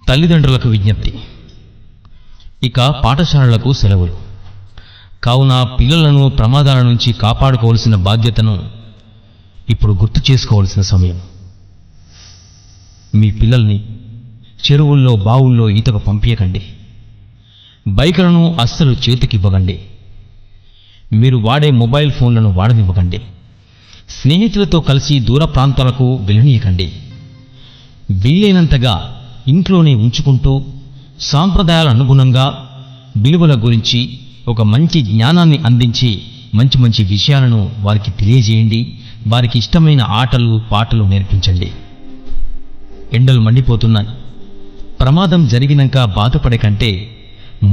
తల్లిదండ్రులకు విజ్ఞప్తి. ఇక పాఠశాలలకు సెలవులు. కావున పిల్లలను ప్రమాదాల నుంచి కాపాడుకోవాల్సిన బాధ్యతను ఇప్పుడు గుర్తు చేసుకోవాల్సిన సమయం. మీ పిల్లల్ని చెరువుల్లో బావుల్లో ఈతకు పంపించకండి. బైకులను అస్సలు చేతికివ్వకండి. మీరు వాడే మొబైల్ ఫోన్లను వాడనివ్వకండి. స్నేహితులతో కలిసి దూర ప్రాంతాలకు వెళ్ళనీయకండి. వీలైనంతగా ఇంట్లోనే ఉంచుకుంటూ సాంప్రదాయాల అనుగుణంగా విలువల గురించి ఒక మంచి జ్ఞానాన్ని అందించి మంచి మంచి విషయాలను వారికి తెలియజేయండి. వారికి ఇష్టమైన ఆటలు పాటలు నేర్పించండి. ఎండలు మండిపోతున్నాయి. ప్రమాదం జరిగినాక బాధపడే కంటే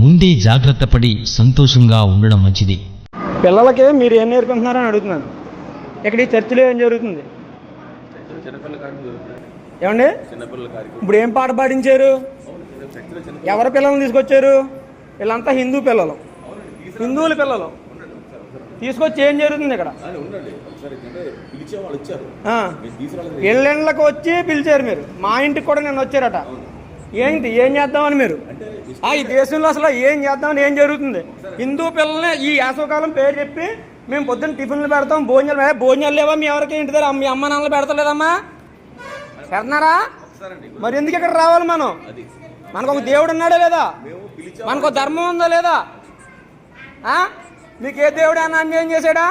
ముందే జాగ్రత్త పడి సంతోషంగా ఉండడం మంచిది. పిల్లలకి మీరు ఏం నేర్పిస్తున్నారని అడుగుతున్నాను. ఇక్కడ ఈ చర్చిలో ఏం జరుగుతుంది ఏమండి? ఇప్పుడు ఏం పాట పాడించారు? ఎవరి పిల్లల్ని తీసుకొచ్చారు? వీళ్ళంతా హిందూ పిల్లలు, హిందువుల పిల్లలు తీసుకొచ్చి ఏం జరుగుతుంది ఇక్కడ? ఇళ్ళకి వచ్చి పిలిచారు. మీరు మా ఇంటికి కూడా నేను వచ్చారట. ఏంటి ఏం చేద్దామని మీరు ఈ దేశంలో అసలు ఏం చేద్దామని ఏం జరుగుతుంది? హిందూ పిల్లల్ని ఈ వేసవకాలం పేరు చెప్పి మేము పొద్దున్న టిఫిన్లు పెడతాం, భోజనాలు లేవా మీ ఎవరికి? ఇంటి దగ్గర మీ అమ్మ నాన్నలు పెడతలేదమ్మా? పెడుతున్నారా? మరి ఎందుకు ఇక్కడ రావాలి? మనకు ఒక దేవుడు ఉన్నాడా లేదా? మనకు ఒక ధర్మం ఉందా లేదా? మీకు ఏ దేవుడు అన్న అన్యాయం చేశాడా?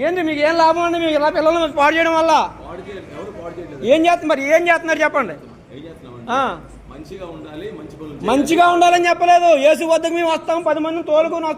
ఏంటి మీకు ఏం లాభం అండి? మీకు ఇలా పిల్లల్ని పాడు చేయడం వల్ల ఏం చేస్తున్నారు? మరి ఏం చేస్తున్నారు చెప్పండి. మంచిగా ఉండాలని చెప్పలేదు. యేసు వద్దకు మేము వస్తాం, 10 మందిని తోలుకొని